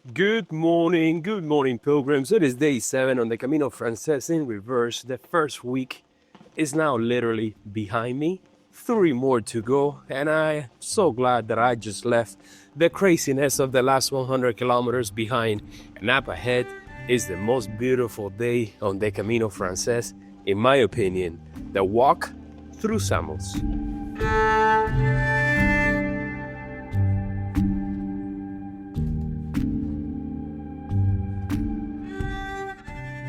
Good morning, pilgrims. It is day 7 on the Camino Francés in reverse. The first week is now literally behind me. 3 more to go, and I'm so glad that I just left the craziness of the last 100 kilometers behind. And up ahead is the most beautiful day on the Camino Francés, in my opinion, the walk through Samos.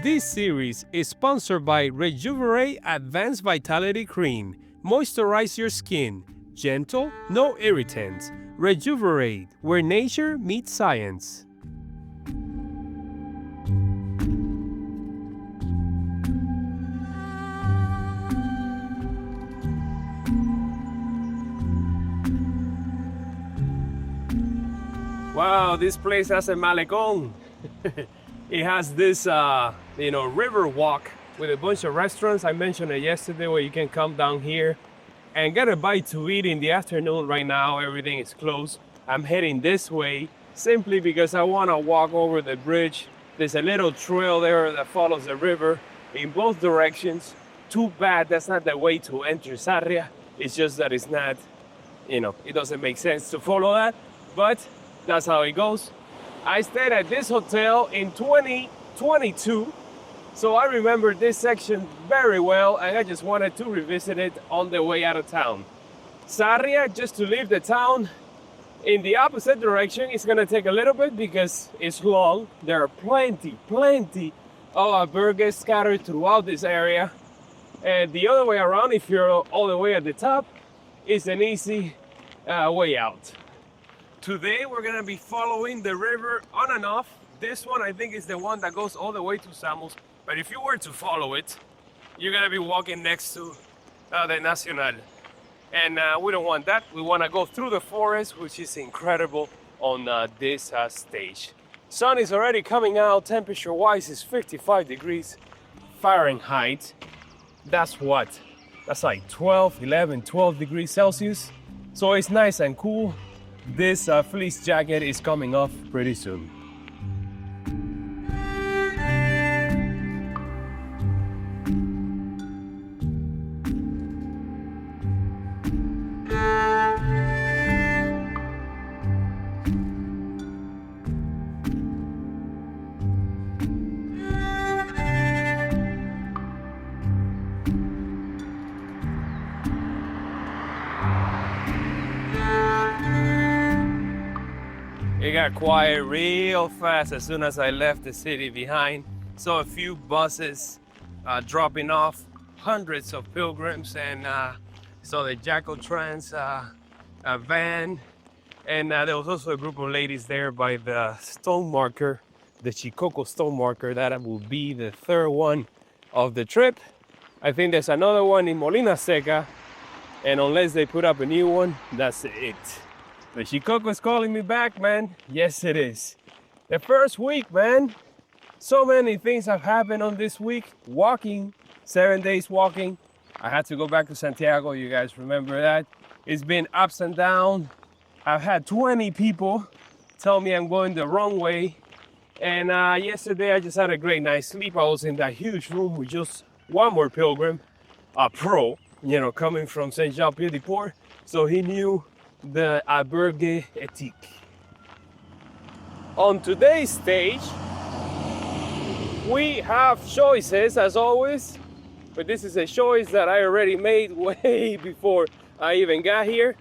This series is sponsored by Rejuvenate Advanced Vitality Cream. Moisturize your skin. Gentle, no irritants. Rejuvenate, where nature meets science. Wow, this place has a malecón. It has this, river walk with a bunch of restaurants. I mentioned it yesterday where you can come down here and get a bite to eat in the afternoon. Right now, everything is closed. I'm heading this way simply because I want to walk over the bridge. There's a little trail there that follows the river in both directions. Too bad that's not the way to enter Sarria. It's just that it's not, it doesn't make sense to follow that, but that's how it goes. I stayed at this hotel in 2022, so I remember this section very well, and I just wanted to revisit it on the way out of town. Sarria, just to leave the town in the opposite direction, is gonna take a little bit because it's long. There are plenty of albergues scattered throughout this area. And the other way around, if you're all the way at the top, is an easy way out. Today we're gonna be following the river on and off. This one I think is the one that goes all the way to Samos. But if you were to follow it, you're gonna be walking next to the Nacional. And we don't want that. We wanna go through the forest, which is incredible on this stage. Sun is already coming out. Temperature wise is 55 degrees Fahrenheit. That's what? That's like 12 degrees Celsius. So it's nice and cool. This fleece jacket is coming off pretty soon. It got quiet real fast as soon as I left the city behind. Saw a few buses dropping off hundreds of pilgrims, and saw the Xacobeo van, and there was also a group of ladies there by the stone marker, the Xacobeo stone marker. That will be the third one of the trip. I think there's another one in Molina Seca, and unless they put up a new one, that's it. The Xacobeo is calling me back, man. Yes, it is. The first week, man. So many things have happened on this week. Walking, 7 days walking. I had to go back to Santiago. You guys remember that? It's been ups and downs. I've had 20 people tell me I'm going the wrong way. And yesterday I just had a great night's sleep. I was in that huge room with just one more pilgrim, a pro, coming from Saint Jean-Pied-de-Port. So he knew the Albergue-Pensión. On today's stage, we have choices as always, but this is a choice that I already made way before I even got here.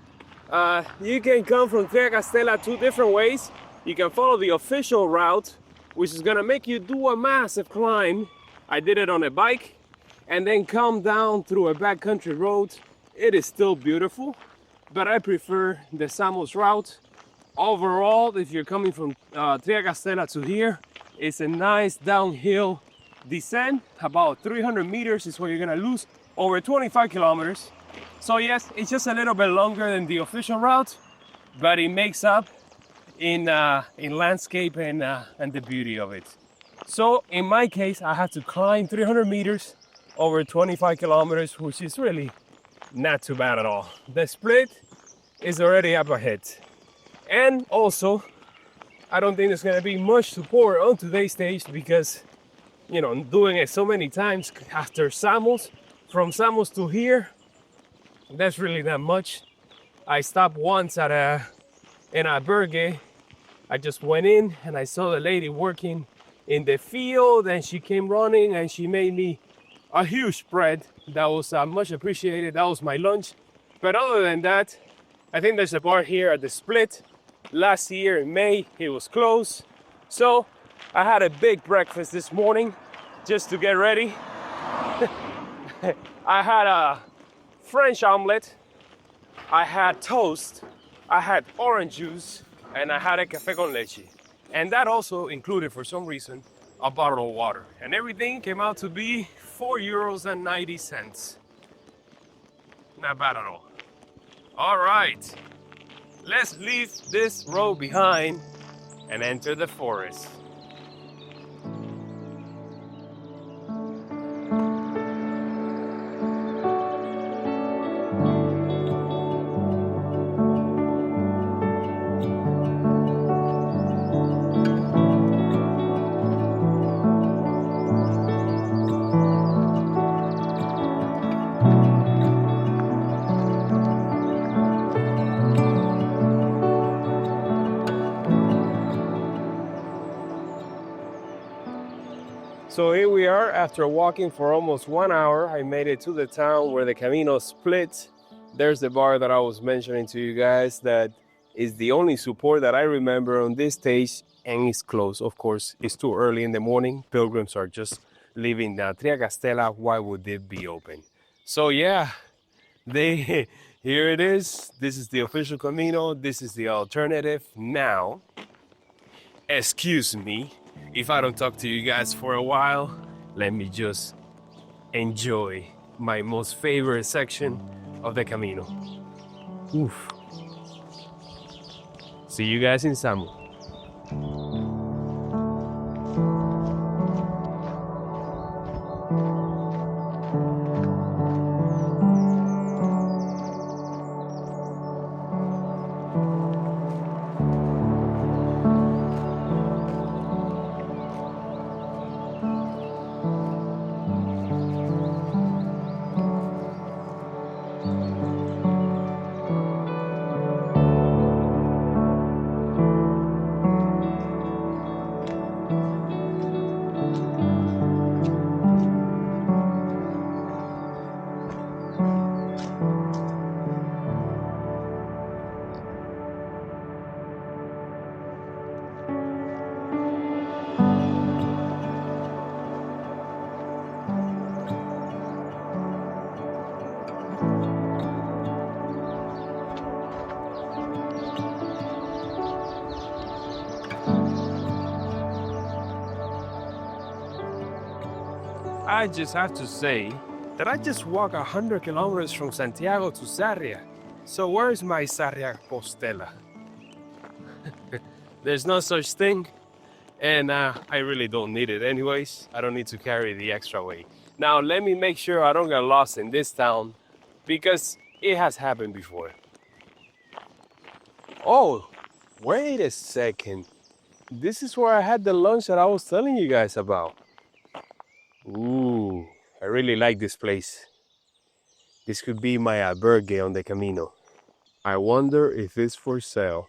You can come from Triacastela 2 different ways. You can follow the official route, which is gonna make you do a massive climb. I did it on a bike, and then come down through a backcountry road. It is still beautiful, but I prefer the Samos route. Overall, if you're coming from Triacastela to here, it's a nice downhill descent. About 300 meters is where you're gonna lose over 25 kilometers. So yes, it's just a little bit longer than the official route, but it makes up in landscape and the beauty of it. So in my case, I had to climb 300 meters over 25 kilometers, which is really not too bad at all. The split is already up ahead. And also, I don't think there's gonna be much support on today's stage because, you know, I'm doing it so many times after Samos. From Samos to here, that's really not much. I stopped once at an albergue. I just went in and I saw the lady working in the field, and she came running and she made me a huge spread. That was much appreciated. That was my lunch. But other than that, I think there's a bar here at the Split. Last year in May, it was closed. So I had a big breakfast this morning just to get ready. I had a French omelet, I had toast, I had orange juice, and I had a café con leche. And that also included, for some reason, a bottle of water. And everything came out to be €4.90. Not bad at all. All right, let's leave this road behind and enter the forest. So here we are, after walking for almost 1 hour. I made it to the town where the Camino splits. There's the bar that I was mentioning to you guys that is the only support that I remember on this stage, and it's closed. Of course, it's too early in the morning. Pilgrims are just leaving Triacastela. Why would it be open? So yeah, here it is. This is the official Camino. This is the alternative. Now, excuse me if I don't talk to you guys for a while. Let me just enjoy my most favorite section of the Camino. Oof. See you guys in Samos. I just have to say that I just walked 100 kilometers from Santiago to Sarria. So where's my Sarria postela? There's no such thing, and I really don't need it anyways. I don't need to carry the extra weight. Now let me make sure I don't get lost in this town, because it has happened before. Oh, wait a second. This is where I had the lunch that I was telling you guys about. Ooh, I really like this place. This could be my albergue on the Camino. I wonder if it's for sale.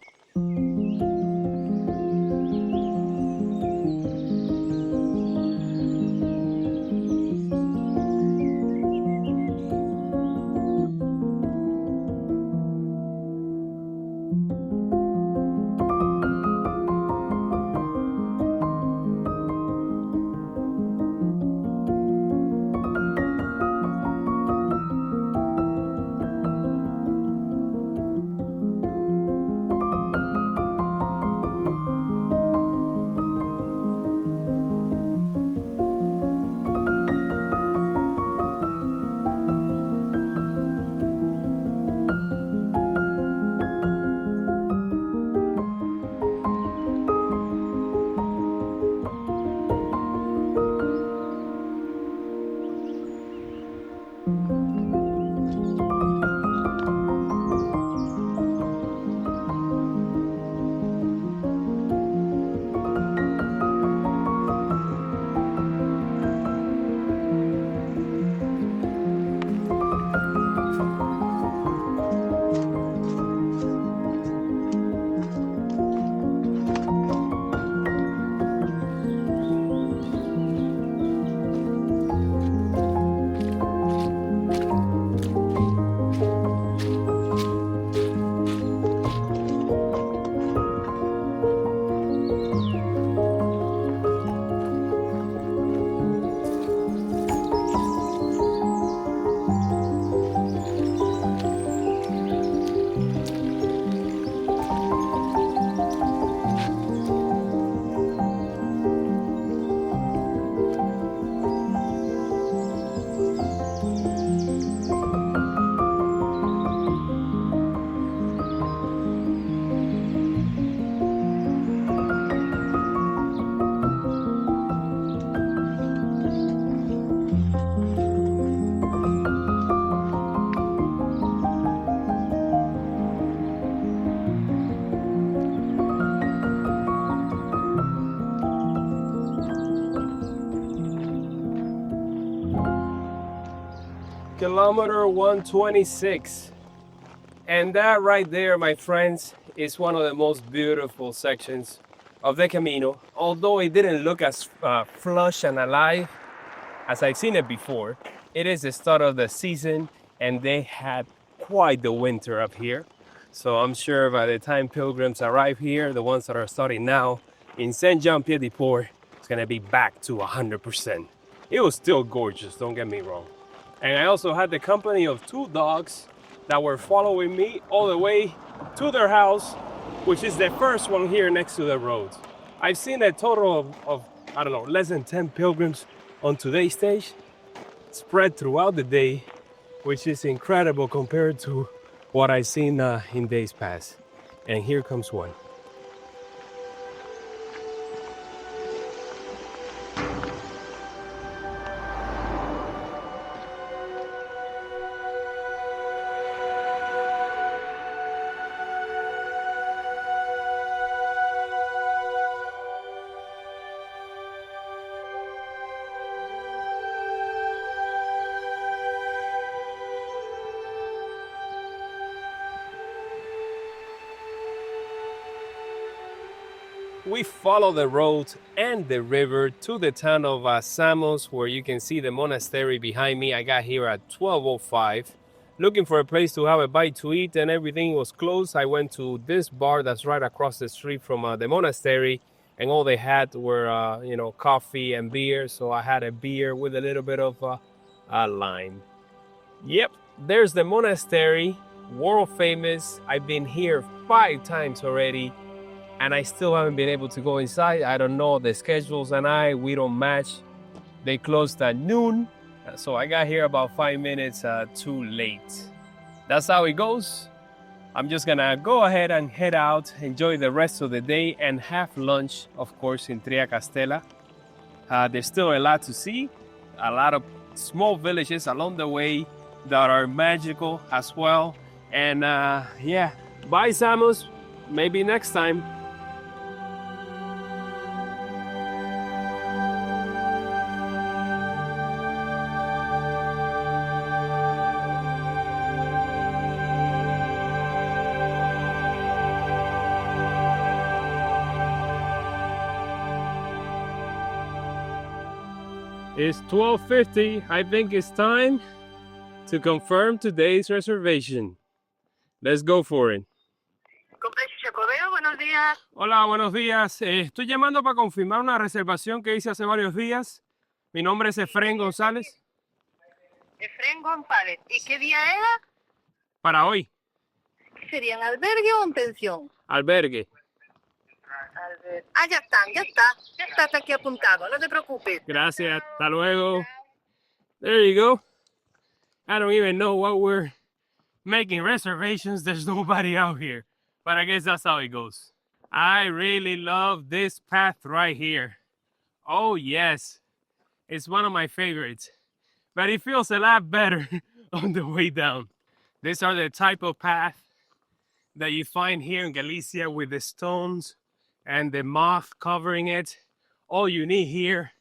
kilometer 126. And that right there, my friends, is one of the most beautiful sections of the Camino. Although it didn't look as flush and alive as I've seen it before, it is the start of the season and they had quite the winter up here. So I'm sure by the time pilgrims arrive here, the ones that are starting now in Saint-Jean-Pied-de-Port, it's gonna be back to 100%. It was still gorgeous, don't get me wrong. And I also had the company of 2 dogs that were following me all the way to their house, which is the first one here next to the road. I've seen a total of I don't know, less than 10 pilgrims on today's stage, spread throughout the day, which is incredible compared to what I've seen in days past. And here comes one. We follow the road and the river to the town of Samos, where you can see the monastery behind me. I got here at 12:05, looking for a place to have a bite to eat, and everything was closed. I went to this bar that's right across the street from the monastery, and all they had were, coffee and beer. So I had a beer with a little bit of lime. Yep, there's the monastery, world famous. I've been here 5 times already. And I still haven't been able to go inside. I don't know, the schedules and we don't match. They closed at noon, so I got here about 5 minutes too late. That's how it goes. I'm just gonna go ahead and head out, enjoy the rest of the day, and have lunch, of course, in Triacastela. There's still a lot to see, a lot of small villages along the way that are magical as well. And yeah, bye Samos, maybe next time. It's 12:50. I think it's time to confirm today's reservation. Let's go for it. Complexo Xacobeo, buenos días. Hola, buenos días. Estoy llamando para confirmar una reservación que hice hace varios días. Mi nombre es Efraín González. Efraín González. ¿Y qué día era? Para hoy. ¿Qué sería, en albergue o en pensión? Albergue. Ah, ya está. Ya está aquí apuntado, no te preocupes. Gracias, hasta luego. There you go. I don't even know what we're making reservations. There's nobody out here. But I guess that's how it goes. I really love this path right here. Oh yes, it's one of my favorites. But it feels a lot better on the way down. These are the type of path that you find here in Galicia with the stones and the moth covering it. All you need here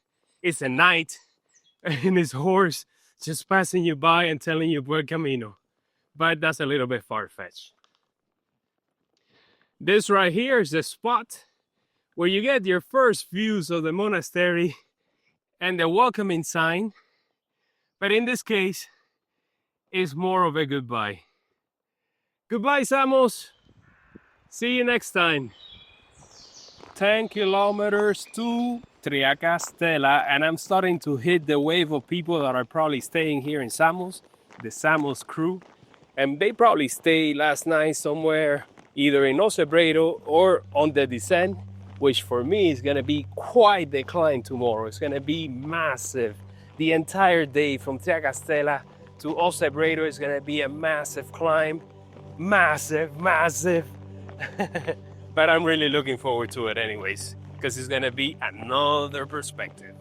is a knight and his horse just passing you by and telling you where Camino. But that's a little bit far-fetched. This right here is the spot where you get your first views of the monastery and the welcoming sign. But in this case, it's more of a goodbye. Goodbye, Samos. See you next time. 10 kilometers to Triacastela, and I'm starting to hit the wave of people that are probably staying here in Samos, the Samos crew. And they probably stayed last night somewhere either in Ocebreiro or on the descent, which for me is gonna be quite the climb tomorrow. It's gonna be massive. The entire day from Triacastela to Ocebreiro is gonna be a massive climb. Massive. But I'm really looking forward to it anyways, because it's gonna be another perspective.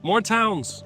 More towns.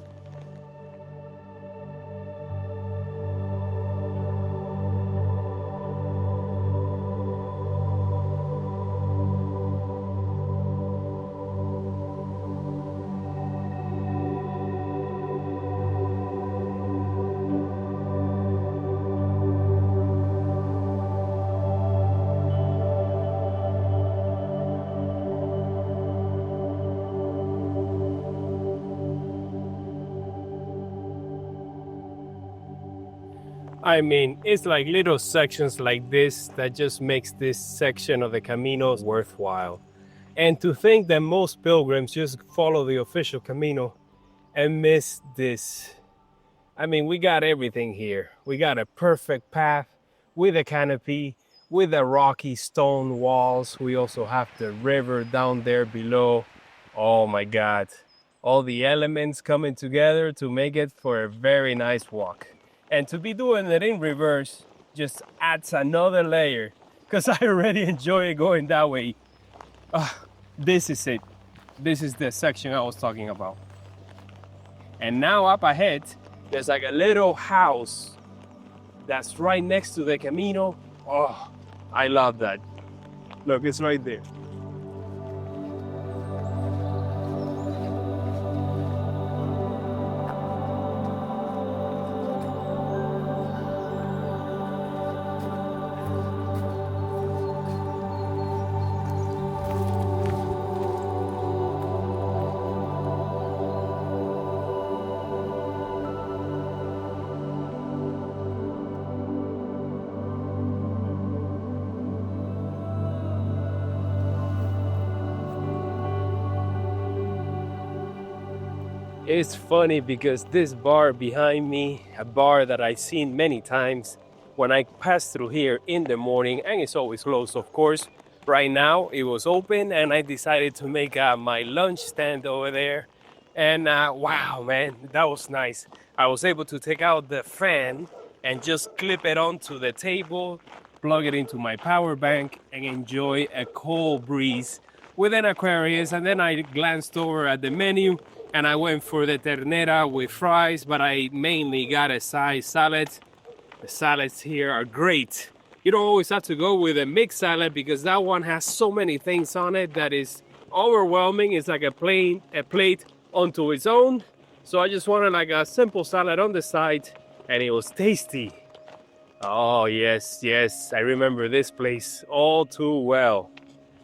I mean, it's like little sections like this that just makes this section of the Camino worthwhile. And to think that most pilgrims just follow the official Camino and miss this. I mean, we got everything here. We got a perfect path with a canopy, with the rocky stone walls. We also have the river down there below. Oh my God. All the elements coming together to make it for a very nice walk. And to be doing it in reverse just adds another layer, because I already enjoy going that way. This is it. This is the section I was talking about. And now up ahead, there's like a little house that's right next to the Camino. Oh, I love that. Look, it's right there. It's funny because this bar behind me, a bar that I've seen many times when I pass through here in the morning, and it's always closed, of course. Right now it was open and I decided to make my lunch stand over there. And wow, man, that was nice. I was able to take out the fan and just clip it onto the table, plug it into my power bank, and enjoy a cold breeze with an Aquarius. And then I glanced over at the menu and I went for the ternera with fries, but I mainly got a side salad. The salads here are great. You don't always have to go with a mixed salad because that one has so many things on it that is overwhelming. It's like a plate onto its own. So I just wanted like a simple salad on the side, and it was tasty. Oh yes, yes, I remember this place all too well.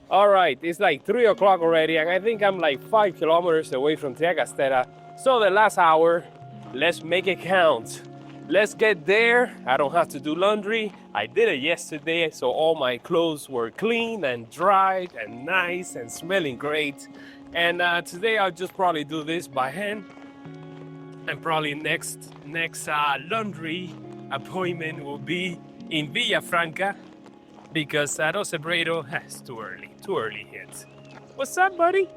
All right, it's like 3 o'clock already, and I think I'm like 5 kilometers away from Triacastela. So the last hour, let's make it count. Let's get there. I don't have to do laundry. I did it yesterday, so all my clothes were clean and dried and nice and smelling great. And today I'll just probably do this by hand. And probably next laundry appointment will be in Villafranca, because Rosebrero has too early hit. What's up, buddy?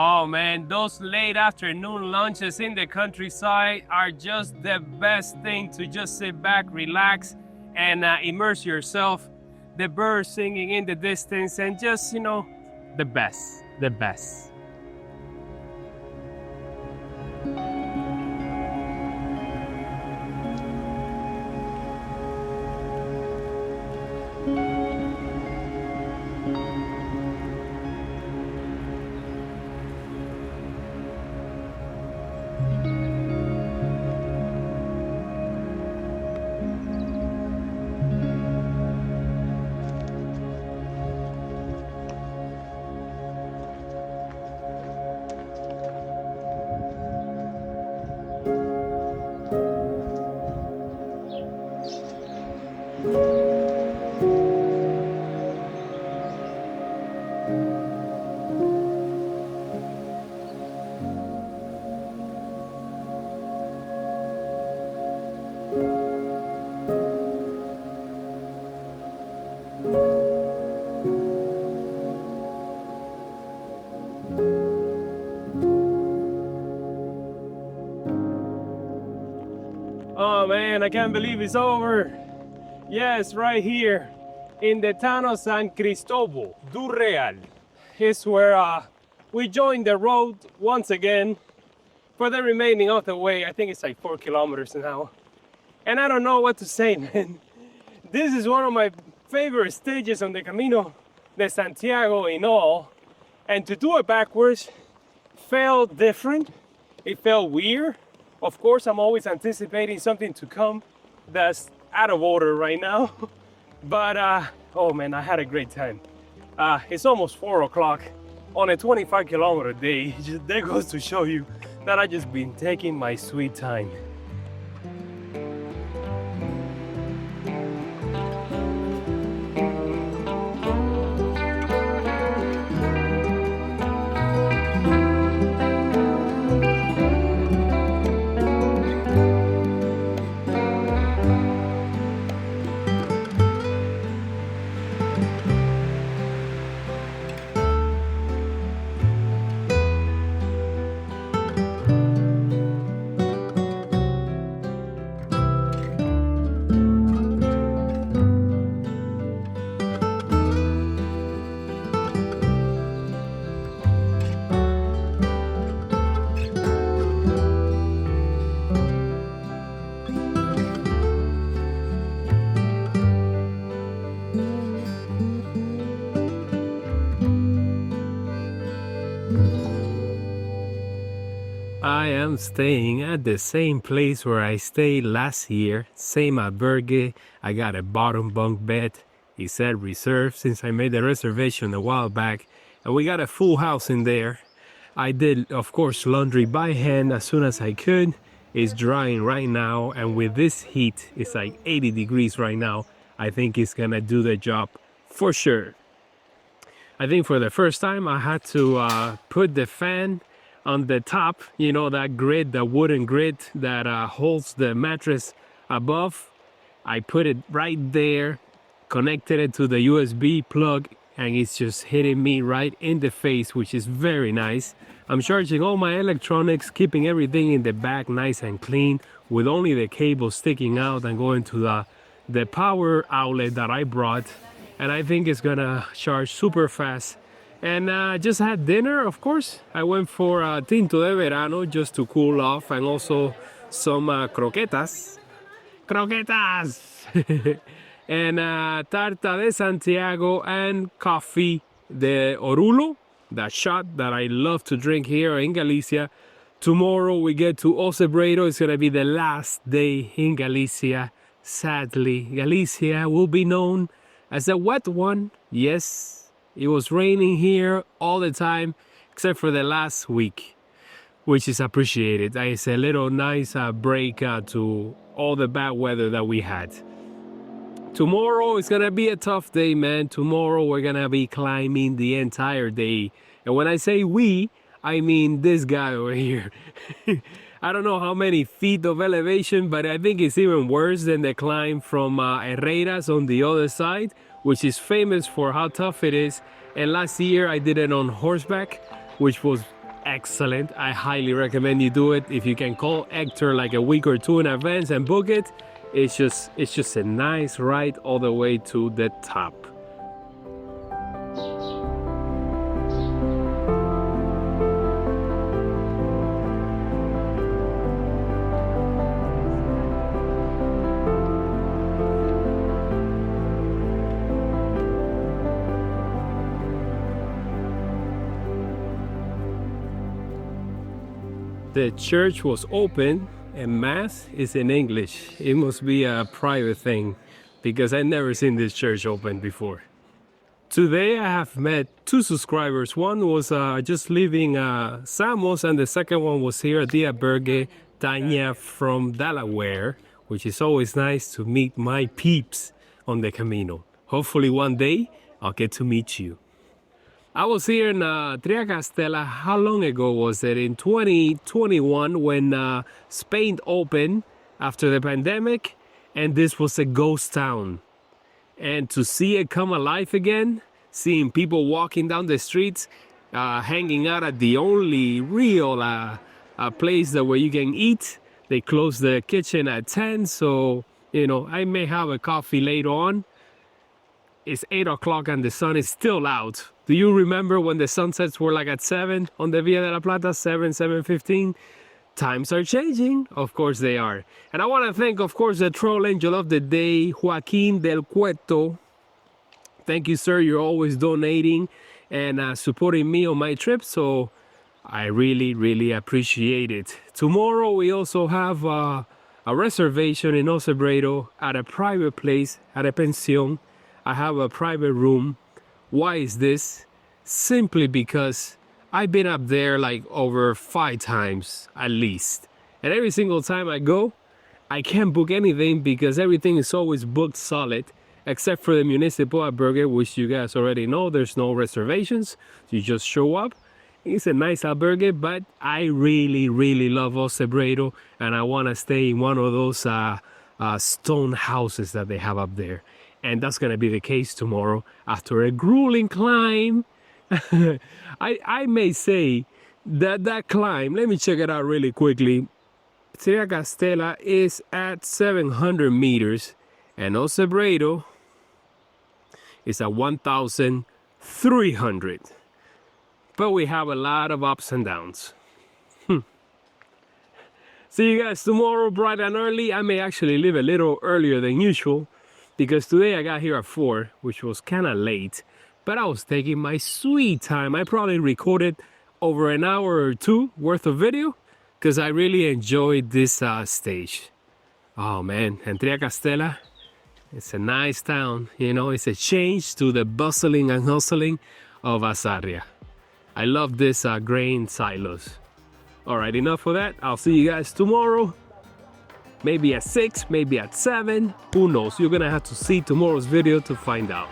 Oh man, those late afternoon lunches in the countryside are just the best thing to just sit back, relax, and immerse yourself. The birds singing in the distance, and just, you know, the best, the best. Oh man, I can't believe it's over. Yes, right here in the town of San Cristobal do Real is where we joined the road once again for the remaining of the way. I think it's like 4 kilometers now. And I don't know what to say, man. This is one of my favorite stages on the Camino de Santiago in all. And to do it backwards felt different. It felt weird. Of course, I'm always anticipating something to come that's out of order right now. But, oh man, I had a great time. It's almost 4 o'clock on a 25-kilometer day. That goes to show you that I've just been taking my sweet time. I am staying at the same place where I stayed last year, same albergue. I got a bottom bunk bed. It said reserved since I made the reservation a while back, and we got a full house in there. I did, of course, laundry by hand as soon as I could. It's drying right now, and with this heat, it's like 80 degrees right now. I think it's gonna do the job for sure. I think for the first time I had to put the fan on the top, you know, that grid, the wooden grid that holds the mattress above. I put it right there, connected it to the USB plug, and it's just hitting me right in the face, which is very nice. I'm charging all my electronics, keeping everything in the back nice and clean, with only the cable sticking out and going to the power outlet that I brought. And I think it's gonna charge super fast. And just had dinner, of course. I went for tinto de verano just to cool off, and also some croquetas. Croquetas! And tarta de Santiago and coffee de Orulo, that shot that I love to drink here in Galicia. Tomorrow we get to Ocebreiro. It's gonna be the last day in Galicia. Sadly, Galicia will be known as a wet one. Yes. It was raining here all the time, except for the last week, which is appreciated. It's a little nice break to all the bad weather that we had. Tomorrow is gonna be a tough day, man. Tomorrow we're gonna be climbing the entire day. And when I say we, I mean this guy over here. I don't know how many feet of elevation, but I think it's even worse than the climb from Herreras on the other side, which is famous for how tough it is. And last year I did it on horseback, which was excellent. I highly recommend you do it. If you can call Hector like a week or two in advance and book it, it's just a nice ride all the way to the top. The church was open and mass is in English. It must be a private thing because I've never seen this church open before. Today I have met 2 subscribers. One was just leaving Samos, and the second one was here at the Albergue, Tanya from Delaware, which is always nice to meet my peeps on the Camino. Hopefully one day I'll get to meet you. I was here in Triacastela. How long ago was it? In 2021, when Spain opened after the pandemic, and this was a ghost town. And to see it come alive again, seeing people walking down the streets, hanging out at the only real place that where you can eat, They close the kitchen at 10, so, you know, I may have a coffee later on. It's 8 o'clock and the sun is still out. Do you remember when the sunsets were like at 7 on the Via de la Plata, 7:15? Times are changing. Of course they are. And I want to thank, of course, the troll angel of the day, Joaquin del Cueto. Thank you, sir. You're always donating and supporting me on my trip, so I really, really appreciate it. Tomorrow we also have a reservation in Ocebreiro at a private place, at a pension. I have a private room. Why is this? Simply because I've been up there like over 5 times at least. And every single time I go, I can't book anything because everything is always booked solid, except for the Municipal Albergue, which you guys already know, there's no reservations. You just show up. It's a nice albergue, but I really, really love Ocebreiro, and I want to stay in one of those stone houses that they have up there. And that's going to be the case tomorrow after a grueling climb. I may say that climb, let me check it out really quickly. Triacastela is at 700 meters and Ocebreiro is at 1,300. But we have a lot of ups and downs. See you guys tomorrow bright and early. I may actually leave a little earlier than usual because today I got here at 4, which was kind of late. But I was taking my sweet time. I probably recorded over an hour or 2 worth of video because I really enjoyed this stage. Oh man, and Triacastela, it's a nice town. You know, it's a change to the bustling and hustling of Sarria. I love this grain silos. All right, enough of that. I'll see you guys tomorrow. Maybe at 6, maybe at 7. Who knows? You're gonna have to see tomorrow's video to find out.